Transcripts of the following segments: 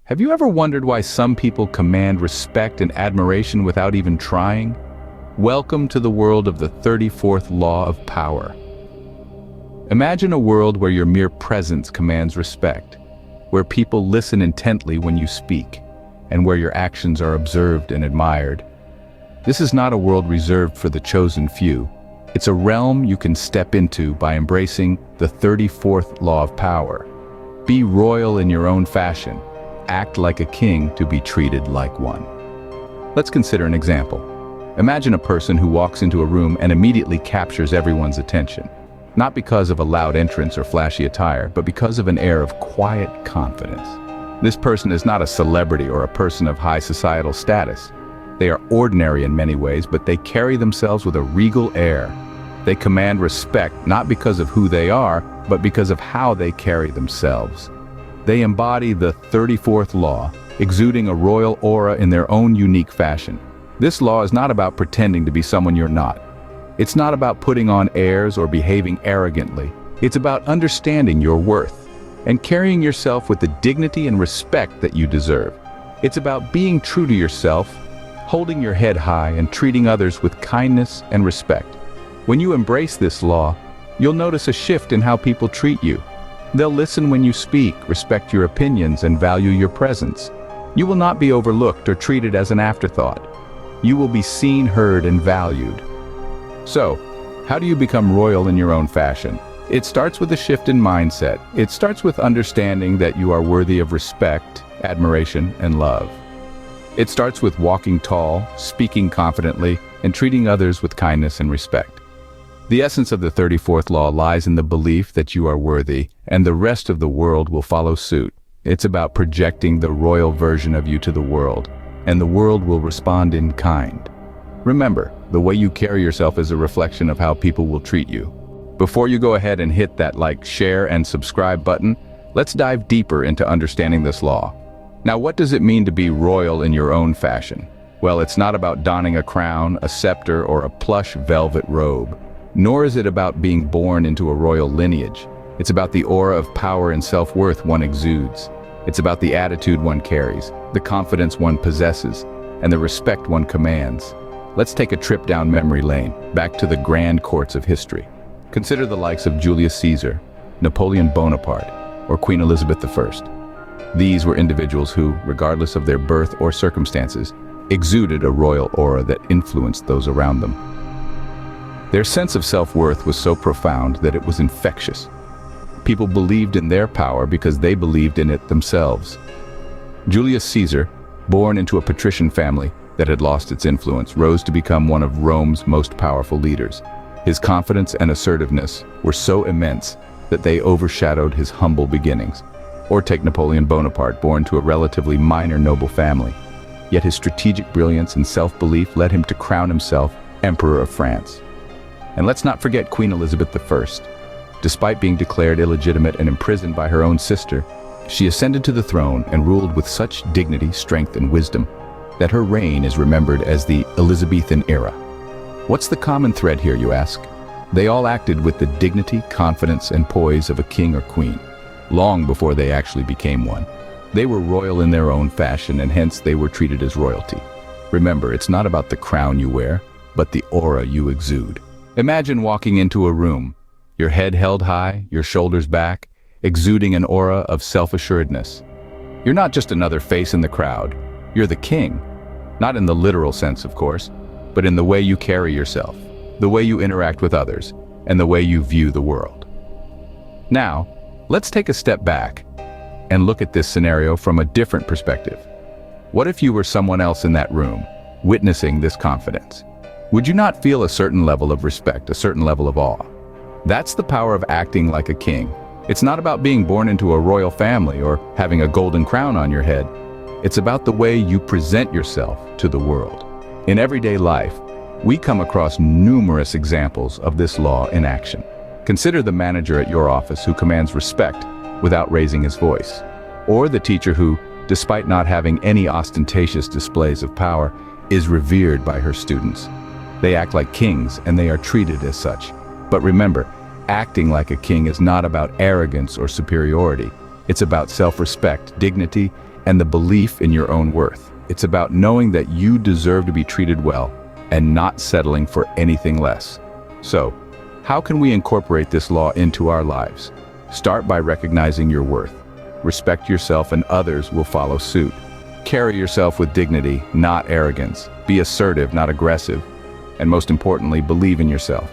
Have you ever wondered why some people command respect and admiration without even trying? Welcome to the world of the 34th law of power. Imagine a world where your mere presence commands respect, where people listen intently when you speak, and where your actions are observed and admired. This is not a world reserved for the chosen few. It's a realm you can step into by embracing the 34th law of power. Be royal in your own fashion. Act like a king to be treated like one. Let's consider an example. Imagine a person who walks into a room and immediately captures everyone's attention. Not because of a loud entrance or flashy attire, but because of an air of quiet confidence. This person is not a celebrity or a person of high societal status. They are ordinary in many ways, but they carry themselves with a regal air. They command respect not because of who they are, but because of how they carry themselves. They embody the 34th law, exuding a royal aura in their own unique fashion. This law is not about pretending to be someone you're not. It's not about putting on airs or behaving arrogantly. It's about understanding your worth and carrying yourself with the dignity and respect that you deserve. It's about being true to yourself, holding your head high and treating others with kindness and respect. When you embrace this law, you'll notice a shift in how people treat you. They'll listen when you speak, respect your opinions, and value your presence. You will not be overlooked or treated as an afterthought. You will be seen, heard, and valued. So, how do you become royal in your own fashion? It starts with a shift in mindset. It starts with understanding that you are worthy of respect, admiration, and love. It starts with walking tall, speaking confidently, and treating others with kindness and respect. The essence of the 34th law lies in the belief that you are worthy, and the rest of the world will follow suit. It's about projecting the royal version of you to the world, and the world will respond in kind. Remember, the way you carry yourself is a reflection of how people will treat you. Before you go ahead and hit that like, share, and subscribe button, let's dive deeper into understanding this law. Now, what does it mean to be royal in your own fashion? Well, it's not about donning a crown, a scepter, or a plush velvet robe. Nor is it about being born into a royal lineage. It's about the aura of power and self-worth one exudes. It's about the attitude one carries, the confidence one possesses, and the respect one commands. Let's take a trip down memory lane, back to the grand courts of history. Consider the likes of Julius Caesar, Napoleon Bonaparte, or Queen Elizabeth I. These were individuals who, regardless of their birth or circumstances, exuded a royal aura that influenced those around them. Their sense of self-worth was so profound that it was infectious. People believed in their power because they believed in it themselves. Julius Caesar, born into a patrician family that had lost its influence, rose to become one of Rome's most powerful leaders. His confidence and assertiveness were so immense that they overshadowed his humble beginnings. Or take Napoleon Bonaparte, born to a relatively minor noble family. Yet his strategic brilliance and self-belief led him to crown himself Emperor of France. And let's not forget Queen Elizabeth I. Despite being declared illegitimate and imprisoned by her own sister, she ascended to the throne and ruled with such dignity, strength, and wisdom that her reign is remembered as the Elizabethan era. What's the common thread here, you ask? They all acted with the dignity, confidence, and poise of a king or queen, long before they actually became one. They were royal in their own fashion, and hence they were treated as royalty. Remember, it's not about the crown you wear, but the aura you exude. Imagine walking into a room, your head held high, your shoulders back, exuding an aura of self-assuredness. You're not just another face in the crowd, you're the king. Not in the literal sense, of course, but in the way you carry yourself, the way you interact with others, and the way you view the world. Now, let's take a step back and look at this scenario from a different perspective. What if you were someone else in that room, witnessing this confidence? Would you not feel a certain level of respect, a certain level of awe? That's the power of acting like a king. It's not about being born into a royal family or having a golden crown on your head. It's about the way you present yourself to the world. In everyday life, we come across numerous examples of this law in action. Consider the manager at your office who commands respect without raising his voice, or the teacher who, despite not having any ostentatious displays of power, is revered by her students. They act like kings and they are treated as such. But remember, acting like a king is not about arrogance or superiority. It's about self-respect, dignity, and the belief in your own worth. It's about knowing that you deserve to be treated well and not settling for anything less. So, how can we incorporate this law into our lives? Start by recognizing your worth. Respect yourself and others will follow suit. Carry yourself with dignity, not arrogance. Be assertive, not aggressive. And most importantly, believe in yourself.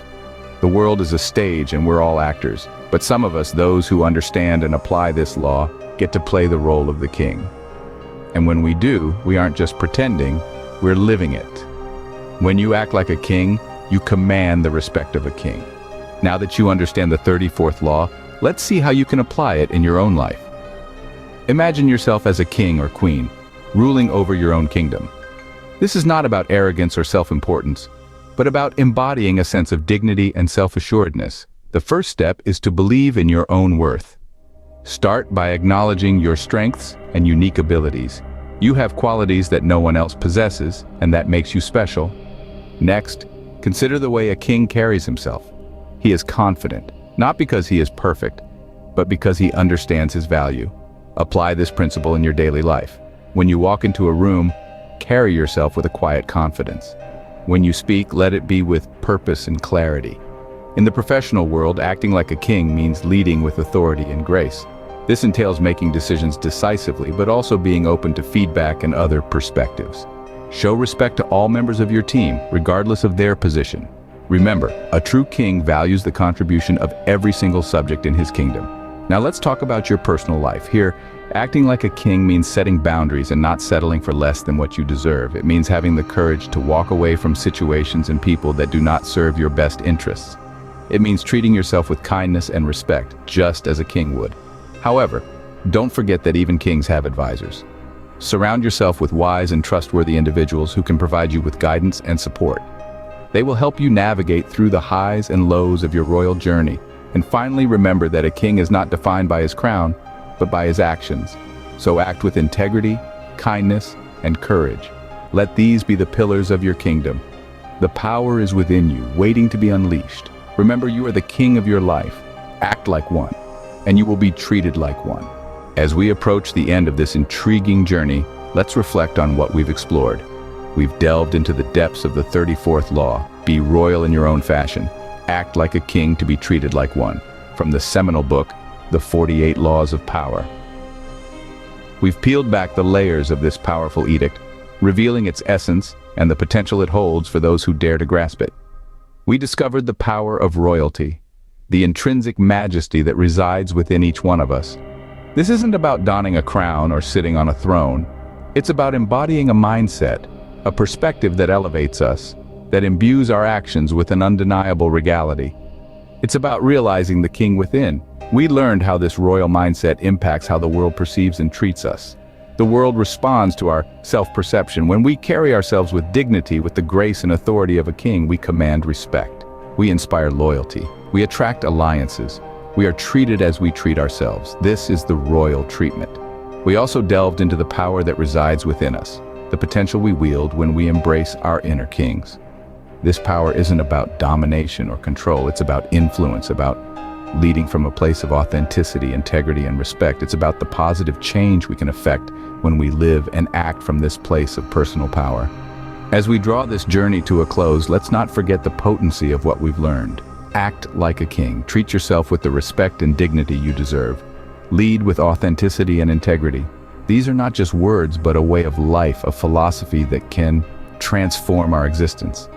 The world is a stage and we're all actors, but some of us, those who understand and apply this law, get to play the role of the king. And when we do, we aren't just pretending, we're living it. When you act like a king, you command the respect of a king. Now that you understand the 34th law, let's see how you can apply it in your own life. Imagine yourself as a king or queen, ruling over your own kingdom. This is not about arrogance or self-importance, but about embodying a sense of dignity and self-assuredness. The first step is to believe in your own worth. Start by acknowledging your strengths and unique abilities. You have qualities that no one else possesses, and that makes you special. Next, consider the way a king carries himself. He is confident, not because he is perfect, but because he understands his value. Apply this principle in your daily life. When you walk into a room, carry yourself with a quiet confidence. When you speak, let it be with purpose and clarity. In the professional world, acting like a king means leading with authority and grace. This entails making decisions decisively, but also being open to feedback and other perspectives. Show respect to all members of your team, regardless of their position. Remember, a true king values the contribution of every single subject in his kingdom. Now let's talk about your personal life. Here, acting like a king means setting boundaries and not settling for less than what you deserve. It means having the courage to walk away from situations and people that do not serve your best interests. It means treating yourself with kindness and respect, just as a king would. However, don't forget that even kings have advisors. Surround yourself with wise and trustworthy individuals who can provide you with guidance and support. They will help you navigate through the highs and lows of your royal journey. And finally, remember that a king is not defined by his crown, but by his actions. So act with integrity, kindness, and courage. Let these be the pillars of your kingdom. The power is within you, waiting to be unleashed. Remember, you are the king of your life. Act like one, and you will be treated like one. As we approach the end of this intriguing journey, let's reflect on what we've explored. We've delved into the depths of the 34th law. Be royal in your own fashion. Act like a king to be treated like one. From the seminal book, The 48 Laws of Power. We've peeled back the layers of this powerful edict, revealing its essence and the potential it holds for those who dare to grasp it. We discovered the power of royalty, the intrinsic majesty that resides within each one of us. This isn't about donning a crown or sitting on a throne. It's about embodying a mindset, a perspective that elevates us, that imbues our actions with an undeniable regality. It's about realizing the king within. We learned how this royal mindset impacts how the world perceives and treats us. The world responds to our self-perception. When we carry ourselves with dignity, with the grace and authority of a king, we command respect. We inspire loyalty. We attract alliances. We are treated as we treat ourselves. This is the royal treatment. We also delved into the power that resides within us, the potential we wield when we embrace our inner kings. This power isn't about domination or control. It's about influence, about leading from a place of authenticity, integrity, and respect. It's about the positive change we can effect when we live and act from this place of personal power. As we draw this journey to a close, let's not forget the potency of what we've learned. Act like a king. Treat yourself with the respect and dignity you deserve. Lead with authenticity and integrity. These are not just words, but a way of life, a philosophy that can transform our existence.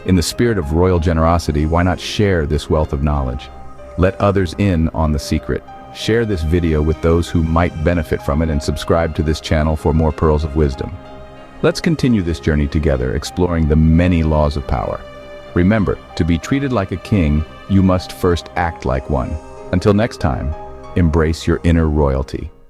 In the spirit of royal generosity, why not share this wealth of knowledge? Let others in on the secret. Share this video with those who might benefit from it and subscribe to this channel for more pearls of wisdom. Let's continue this journey together, exploring the many laws of power. Remember, to be treated like a king, you must first act like one. Until next time, embrace your inner royalty.